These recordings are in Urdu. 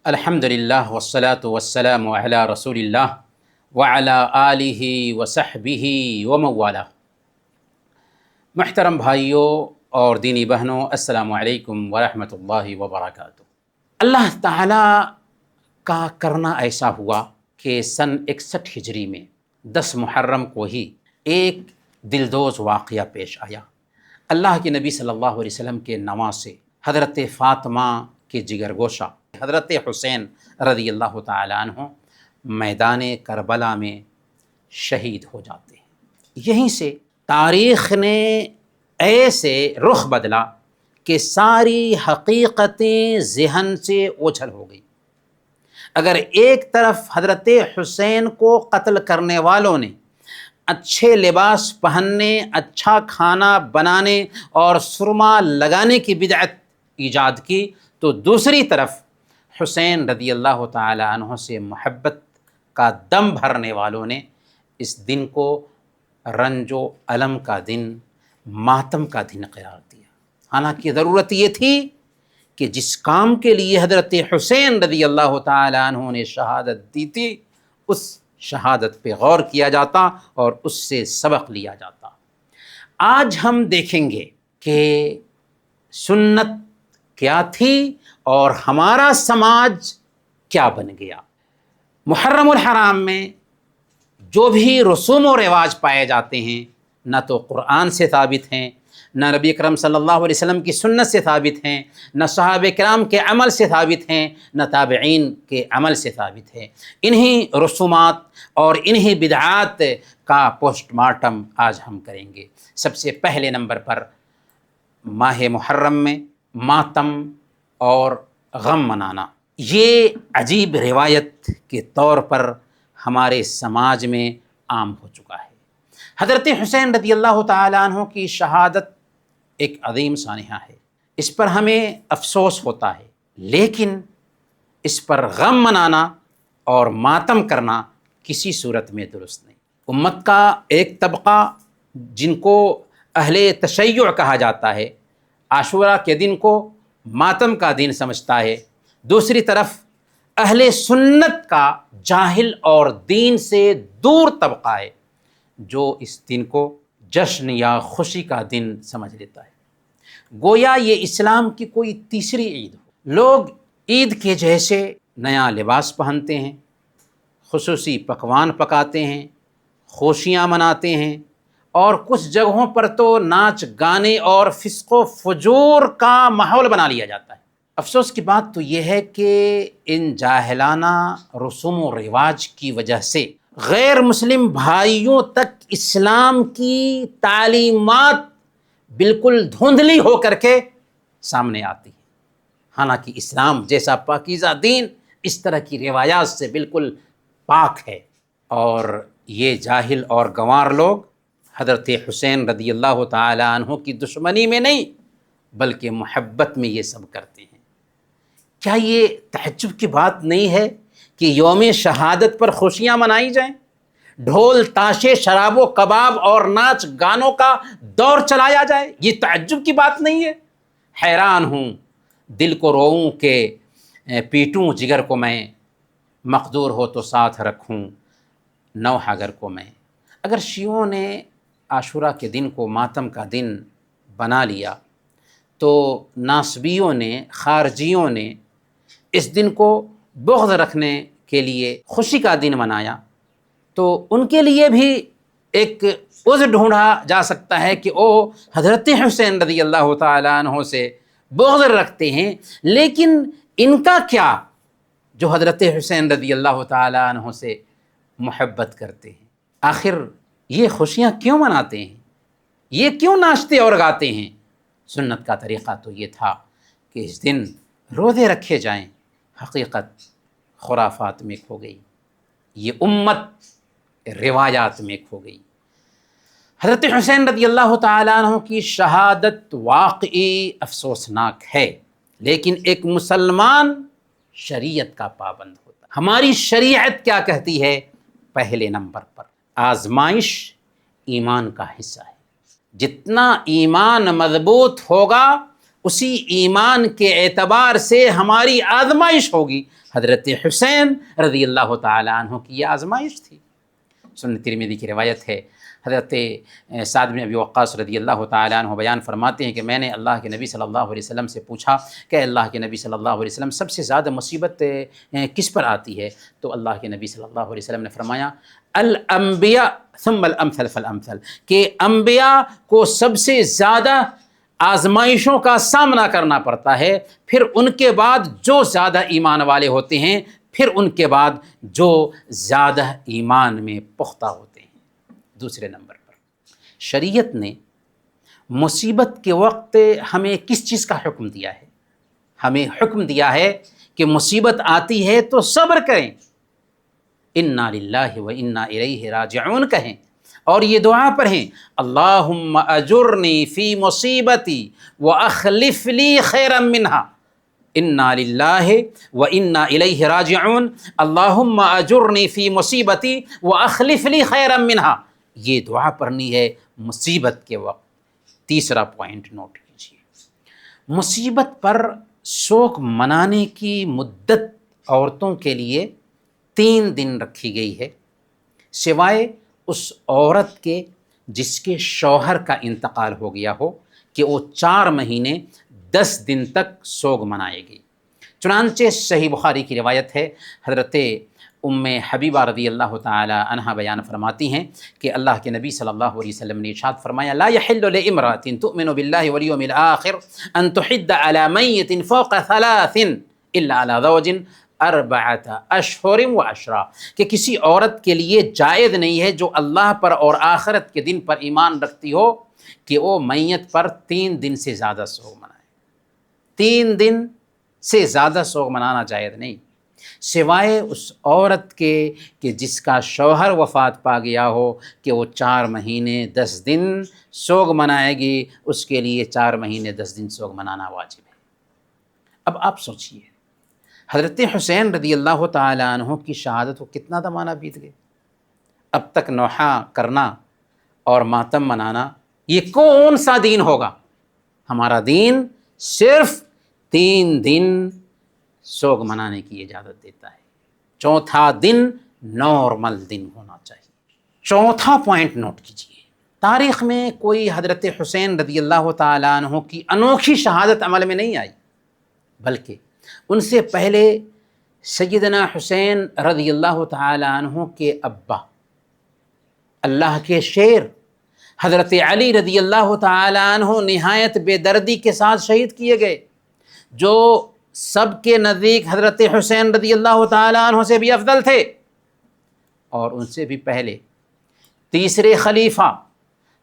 الحمدللہ والصلاة والسلام علی رسول اللہ وعلی آلہ وصحبہ ومن والہ۔ محترم بھائیوں اور دینی بہنوں، السلام علیکم ورحمۃ اللہ وبرکاتہ۔ اللہ تعالیٰ کا کرنا ایسا ہوا کہ سن 61 ہجری میں 10 محرم کو ہی ایک دلدوز واقعہ پیش آیا۔ اللہ کے نبی صلی اللہ علیہ وسلم کے نواسے حضرت فاطمہ کے جگر گوشہ حضرت حسین رضی اللہ تعالیٰ عنہ میدان کربلا میں شہید ہو جاتے ہیں۔ یہیں سے تاریخ نے ایسے رخ بدلا کہ ساری حقیقتیں ذہن سے اوجھل ہو گئی۔ اگر ایک طرف حضرت حسین کو قتل کرنے والوں نے اچھے لباس پہننے، اچھا کھانا بنانے اور سرما لگانے کی بدعت ایجاد کی، تو دوسری طرف حسین رضی اللہ تعالی عنہ سے محبت کا دم بھرنے والوں نے اس دن کو رنج و الم کا دن، ماتم کا دن قرار دیا۔ حالانکہ ضرورت یہ تھی کہ جس کام کے لیے حضرت حسین رضی اللہ تعالی عنہ نے شہادت دی تھی، اس شہادت پہ غور کیا جاتا اور اس سے سبق لیا جاتا۔ آج ہم دیکھیں گے کہ سنت کیا تھی اور ہمارا سماج کیا بن گیا۔ محرم الحرام میں جو بھی رسوم و رواج پائے جاتے ہیں، نہ تو قرآن سے ثابت ہیں، نہ نبی اکرم صلی اللہ علیہ وسلم کی سنت سے ثابت ہیں، نہ صحابہ کرام کے عمل سے ثابت ہیں، نہ تابعین کے عمل سے ثابت ہیں۔ انہی رسومات اور انہی بدعات کا پوسٹ مارٹم آج ہم کریں گے۔ سب سے پہلے نمبر پر ماہ محرم میں ماتم اور غم منانا، یہ عجیب روایت کے طور پر ہمارے سماج میں عام ہو چکا ہے۔ حضرت حسین رضی اللہ تعالیٰ عنہ کی شہادت ایک عظیم سانحہ ہے، اس پر ہمیں افسوس ہوتا ہے، لیکن اس پر غم منانا اور ماتم کرنا کسی صورت میں درست نہیں۔ امت کا ایک طبقہ جن کو اہل تشیع کہا جاتا ہے، عاشورہ کے دن کو ماتم کا دن سمجھتا ہے۔ دوسری طرف اہل سنت کا جاہل اور دین سے دور طبقہ ہے جو اس دن کو جشن یا خوشی کا دن سمجھ لیتا ہے، گویا یہ اسلام کی کوئی تیسری عید ہو۔ لوگ عید کے جیسے نیا لباس پہنتے ہیں، خصوصی پکوان پکاتے ہیں، خوشیاں مناتے ہیں، اور کچھ جگہوں پر تو ناچ گانے اور فسق و فجور کا ماحول بنا لیا جاتا ہے۔ افسوس کی بات تو یہ ہے کہ ان جاہلانہ رسوم و رواج کی وجہ سے غیر مسلم بھائیوں تک اسلام کی تعلیمات بالکل دھندلی ہو کر کے سامنے آتی ہے۔ حالانکہ اسلام جیسا پاکیزہ دین اس طرح کی روایات سے بالکل پاک ہے، اور یہ جاہل اور گنوار لوگ حضرت حسین رضی اللہ تعالی عنہ کی دشمنی میں نہیں بلکہ محبت میں یہ سب کرتے ہیں۔ کیا یہ تعجب کی بات نہیں ہے کہ یوم شہادت پر خوشیاں منائی جائیں، ڈھول تاشے، شراب و کباب اور ناچ گانوں کا دور چلایا جائے؟ یہ تعجب کی بات نہیں ہے؟ حیران ہوں، دل کو روؤں کہ پیٹوں جگر کو میں، مقدور ہو تو ساتھ رکھوں نوحہ گر کو میں۔ اگر شیعوں نے عاشورہ کے دن کو ماتم کا دن بنا لیا، تو ناصبیوں نے، خارجیوں نے اس دن کو بغض رکھنے کے لیے خوشی کا دن منایا، تو ان کے لیے بھی ایک عذر ڈھونڈا جا سکتا ہے کہ وہ حضرت حسین رضی اللہ تعالیٰ عنہ سے بغض رکھتے ہیں، لیکن ان کا کیا جو حضرت حسین رضی اللہ تعالیٰ عنہ سے محبت کرتے ہیں؟ آخر یہ خوشیاں کیوں مناتے ہیں؟ یہ کیوں ناچتے اور گاتے ہیں؟ سنت کا طریقہ تو یہ تھا کہ اس دن روزے رکھے جائیں۔ حقیقت خرافات میں کھو گئی، یہ امت روایات میں کھو گئی۔ حضرت حسین رضی اللہ تعالیٰ عنہ کی شہادت واقعی افسوسناک ہے، لیکن ایک مسلمان شریعت کا پابند ہوتا ہے۔ ہماری شریعت کیا کہتی ہے؟ پہلے نمبر پر آزمائش ایمان کا حصہ ہے۔ جتنا ایمان مضبوط ہوگا، اسی ایمان کے اعتبار سے ہماری آزمائش ہوگی۔ حضرت حسین رضی اللہ تعالیٰ عنہ کی یہ آزمائش تھی۔ سنن ترمذی کی روایت ہے، حضرت سعد بن ابی وقاص رضی اللہ تعالیٰ عنہ بیان فرماتے ہیں کہ میں نے اللہ کے نبی صلی اللہ علیہ وسلم سے پوچھا کہ اللہ کے نبی صلی اللہ علیہ وسلم سب سے زیادہ مصیبت کس پر آتی ہے؟ تو اللہ کے نبی صلی اللہ علیہ وسلم نے فرمایا الانبیاء ثم الامثل فالامثل، کہ انبیاء کو سب سے زیادہ آزمائشوں کا سامنا کرنا پڑتا ہے، پھر ان کے بعد جو زیادہ ایمان والے ہوتے ہیں، پھر ان کے بعد جو زیادہ ایمان میں پختہ ہوتے ہیں۔ دوسرے نمبر پر شریعت نے مصیبت کے وقت ہمیں کس چیز کا حکم دیا ہے؟ ہمیں حکم دیا ہے کہ مصیبت آتی ہے تو صبر کریں، انا للہ و انا الیہ راجعون کہیں، اور یہ دعا پڑھیں اللہم اجرنی فی مصیبتی واخلف لی خیرا منہا، انا للہ و انا الیہ راجعون اللہم اجرنی فی مصیبتی واخلف لی خیرا منہا، یہ دعا پڑھنی ہے مصیبت کے وقت۔ تیسرا پوائنٹ نوٹ کیجیے، مصیبت پر شوق منانے کی مدت عورتوں کے لیے 3 دن رکھی گئی ہے، سوائے اس عورت کے جس کے شوہر کا انتقال ہو گیا ہو کہ وہ 4 مہینے 10 دن تک سوگ منائے گی۔ چنانچہ صحیح بخاری کی روایت ہے، حضرت ام حبیبہ رضی اللہ تعالی عنہا بیان فرماتی ہیں کہ اللہ کے نبی صلی اللہ علیہ وسلم نے ارشاد فرمایا لا يحل لامرأة تؤمن بالله واليوم الآخر ان تحد على میت فوق 3 الا على زوج 4 اشہر وعشرا، کہ کسی عورت کے لیے جائز نہیں ہے جو اللہ پر اور آخرت کے دن پر ایمان رکھتی ہو کہ وہ میت پر 3 دن سے زیادہ سوگ منائے۔ 3 دن سے زیادہ سوگ منانا جائز نہیں، سوائے اس عورت کے کہ جس کا شوہر وفات پا گیا ہو کہ وہ 4 مہینے 10 دن سوگ منائے گی، اس کے لیے 4 مہینے 10 دن سوگ منانا واجب ہے۔ اب آپ سوچئے حضرت حسین رضی اللہ تعالیٰ عنہ کی شہادت کو کتنا زمانہ بیت گئے، اب تک نوحہ کرنا اور ماتم منانا یہ کون سا دین ہوگا؟ ہمارا دین صرف 3 دن سوگ منانے کی اجازت دیتا ہے، 4تھا دن نارمل دن ہونا چاہیے۔ 4تھا پوائنٹ نوٹ کیجیے، تاریخ میں کوئی حضرت حسین رضی اللہ تعالیٰ عنہ کی انوکھی شہادت عمل میں نہیں آئی، بلکہ ان سے پہلے سیدنا حسین رضی اللہ تعالیٰ عنہ کے ابا اللہ کے شیر حضرت علی رضی اللہ تعالیٰ عنہ نہایت بے دردی کے ساتھ شہید کیے گئے، جو سب کے نزدیک حضرت حسین رضی اللہ تعالیٰ عنہ سے بھی افضل تھے، اور ان سے بھی پہلے تیسرے خلیفہ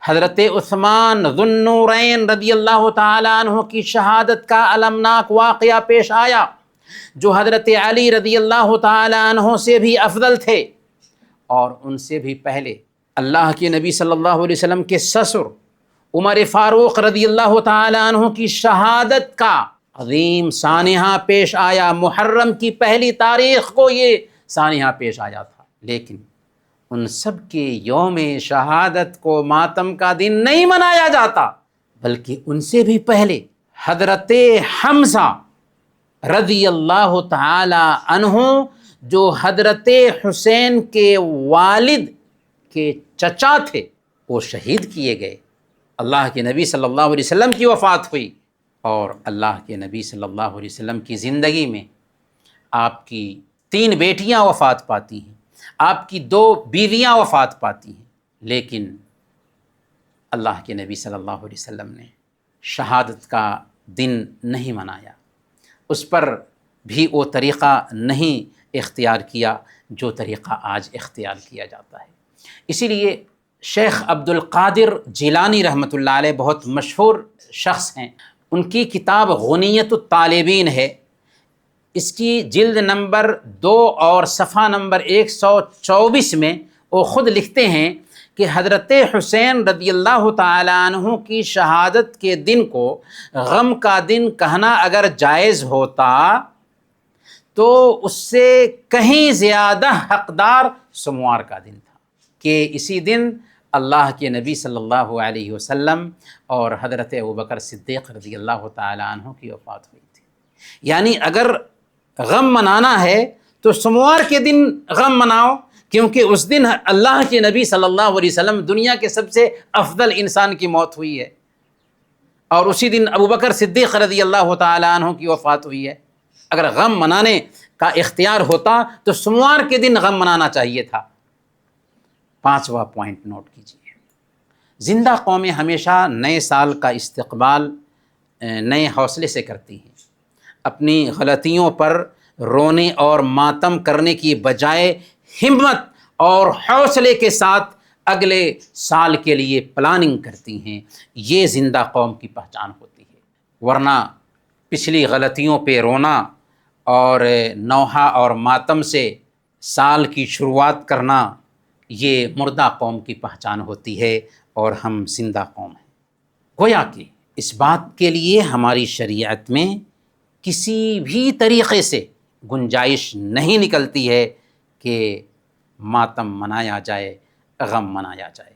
حضرت عثمان ذو النورین رضی اللہ تعالیٰ عنہ کی شہادت کا المناک واقعہ پیش آیا، جو حضرت علی رضی اللہ تعالیٰ عنہ سے بھی افضل تھے، اور ان سے بھی پہلے اللہ کے نبی صلی اللہ علیہ وسلم کے سسر عمر فاروق رضی اللہ تعالیٰ عنہ کی شہادت کا عظیم سانحہ پیش آیا۔ محرم کی 1 تاریخ کو یہ سانحہ پیش آیا تھا، لیکن ان سب کے یوم شہادت کو ماتم کا دن نہیں منایا جاتا، بلکہ ان سے بھی پہلے حضرت حمزہ رضی اللہ تعالی عنہ جو حضرت حسین کے والد کے چچا تھے، وہ شہید کیے گئے۔ اللہ کے نبی صلی اللہ علیہ وسلم کی وفات ہوئی، اور اللہ کے نبی صلی اللہ علیہ وسلم کی زندگی میں آپ کی 3 بیٹیاں وفات پاتی ہیں، آپ کی 2 بیویاں وفات پاتی ہیں، لیکن اللہ کے نبی صلی اللہ علیہ وسلم نے شہادت کا دن نہیں منایا، اس پر بھی وہ طریقہ نہیں اختیار کیا جو طریقہ آج اختیار کیا جاتا ہے۔ اسی لیے شیخ عبد القادر جیلانی رحمۃ اللہ علیہ بہت مشہور شخص ہیں، ان کی کتاب غنیت الطالبین ہے، اس کی جلد نمبر 2 اور صفحہ نمبر 124 میں وہ خود لکھتے ہیں کہ حضرت حسین رضی اللہ تعالیٰ عنہ کی شہادت کے دن کو غم کا دن کہنا اگر جائز ہوتا تو اس سے کہیں زیادہ حقدار سموار کا دن تھا، کہ اسی دن اللہ کے نبی صلی اللہ علیہ وسلم اور حضرت ابوبکر صدیق رضی اللہ تعالیٰ عنہ کی وفات ہوئی تھی۔ یعنی اگر غم منانا ہے تو سوموار کے دن غم مناؤ، کیونکہ اس دن اللہ کے نبی صلی اللہ علیہ وسلم دنیا کے سب سے افضل انسان کی موت ہوئی ہے، اور اسی دن ابوبکر صدیق رضی اللہ تعالیٰ عنہ کی وفات ہوئی ہے۔ اگر غم منانے کا اختیار ہوتا تو سوموار کے دن غم منانا چاہیے تھا۔ 5واں پوائنٹ نوٹ کیجیے، زندہ قومیں ہمیشہ نئے سال کا استقبال نئے حوصلے سے کرتی ہیں۔ اپنی غلطیوں پر رونے اور ماتم کرنے کی بجائے ہمت اور حوصلے کے ساتھ اگلے سال کے لیے پلاننگ کرتی ہیں۔ یہ زندہ قوم کی پہچان ہوتی ہے، ورنہ پچھلی غلطیوں پہ رونا اور نوحہ اور ماتم سے سال کی شروعات کرنا یہ مردہ قوم کی پہچان ہوتی ہے، اور ہم زندہ قوم ہیں۔ گویا کہ اس بات کے لیے ہماری شریعت میں کسی بھی طریقے سے گنجائش نہیں نکلتی ہے کہ ماتم منایا جائے، غم منایا جائے۔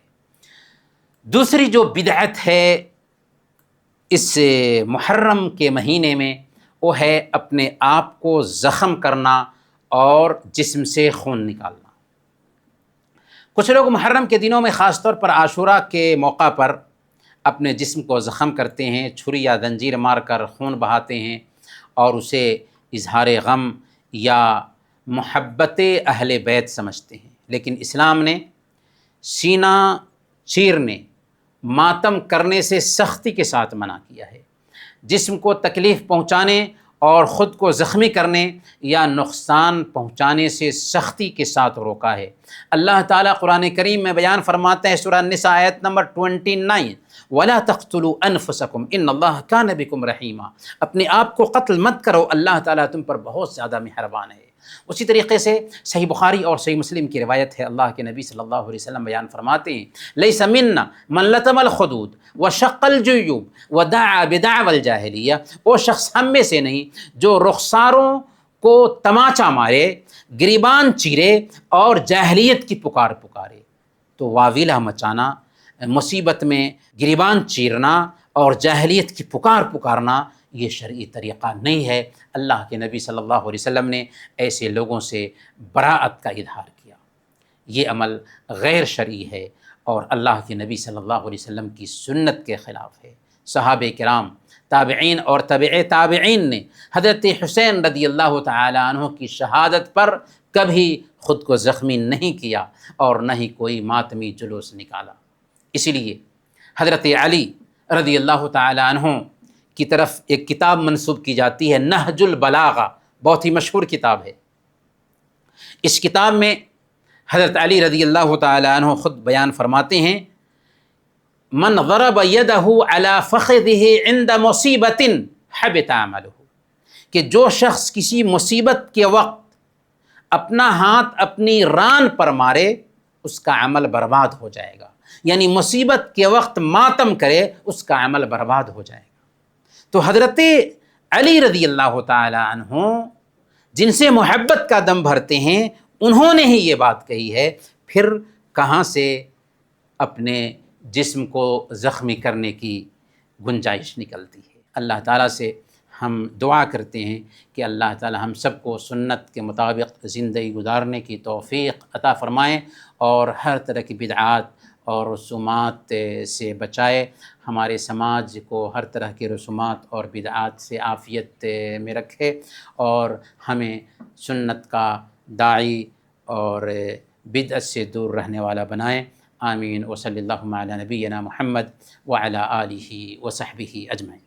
دوسری جو بدعت ہے اس محرم کے مہینے میں، وہ ہے اپنے آپ کو زخم کرنا اور جسم سے خون نکالنا۔ کچھ لوگ محرم کے دنوں میں خاص طور پر عاشوراء کے موقع پر اپنے جسم کو زخم کرتے ہیں، چھری یا زنجیر مار کر خون بہاتے ہیں، اور اسے اظہار غم یا محبت اہل بیت سمجھتے ہیں۔ لیکن اسلام نے سینہ چیرنے، ماتم کرنے سے سختی کے ساتھ منع کیا ہے۔ جسم کو تکلیف پہنچانے اور خود کو زخمی کرنے یا نقصان پہنچانے سے سختی کے ساتھ روکا ہے۔ اللہ تعالیٰ قرآن کریم میں بیان فرماتا ہے، سورہ النساء آیت نمبر 29، وَلَا تَقْتُلُوا أَنفُسَكُمْ إِنَّ اللَّهَ كَانَ بِكُمْ رَحِيمًا۔ اپنے آپ کو قتل مت کرو، اللہ تعالیٰ تم پر بہت زیادہ مہربان ہے۔ اسی طریقے سے صحیح بخاری اور صحیح مسلم کی روایت ہے، اللہ کے نبی صلی اللہ علیہ وسلم بیان فرماتے ہیں، لَيْسَ مِنَّا مَن لَطَمَ الْخُدُودَ وَشَقَّ الْجُيُوبَ وَدَعَا بِدَعْوَى الْجَاهِلِيَّةِ، وہ شخص ہم میں سے نہیں جو رخساروں کو تماچا مارے، گریبان چیرے اور جاہلیت کی پکار پکارے۔ تو واویلا مچانا، مصیبت میں گریبان چیرنا اور جاہلیت کی پکار پکارنا یہ شرعی طریقہ نہیں ہے۔ اللہ کے نبی صلی اللہ علیہ وسلم نے ایسے لوگوں سے براءت کا اظہار کیا۔ یہ عمل غیر شرعی ہے اور اللہ کے نبی صلی اللہ علیہ وسلم کی سنت کے خلاف ہے۔ صحابہ کرام، تابعین اور تابع تابعین نے حضرت حسین رضی اللہ تعالیٰ عنہ کی شہادت پر کبھی خود کو زخمی نہیں کیا اور نہ ہی کوئی ماتمی جلوس نکالا۔ اسی لیے حضرت علی رضی اللہ تعالیٰ عنہ کی طرف ایک کتاب منسوب کی جاتی ہے، نہج البلاغہ، بہت ہی مشہور کتاب ہے۔ اس کتاب میں حضرت علی رضی اللہ تعالیٰ عنہ خود بیان فرماتے ہیں، من ضرب یدہ علی فخذہ عند مصیبت حبط عملہ، کہ جو شخص کسی مصیبت کے وقت اپنا ہاتھ اپنی ران پر مارے اس کا عمل برباد ہو جائے گا، یعنی مصیبت کے وقت ماتم کرے اس کا عمل برباد ہو جائے گا۔ تو حضرت علی رضی اللہ تعالی عنہ جن سے محبت کا دم بھرتے ہیں، انہوں نے ہی یہ بات کہی ہے، پھر کہاں سے اپنے جسم کو زخمی کرنے کی گنجائش نکلتی ہے۔ اللہ تعالیٰ سے ہم دعا کرتے ہیں کہ اللہ تعالیٰ ہم سب کو سنت کے مطابق زندگی گزارنے کی توفیق عطا فرمائیں اور ہر طرح کی بدعات اور رسومات سے بچائے، ہمارے سماج کو ہر طرح کے رسومات اور بدعات سے عافیت میں رکھے اور ہمیں سنت کا داعی اور بدعت سے دور رہنے والا بنائے۔ آمین۔ وصلی اللہ علی نبینا محمد وعلی آلہ وصحبہ اجمعین۔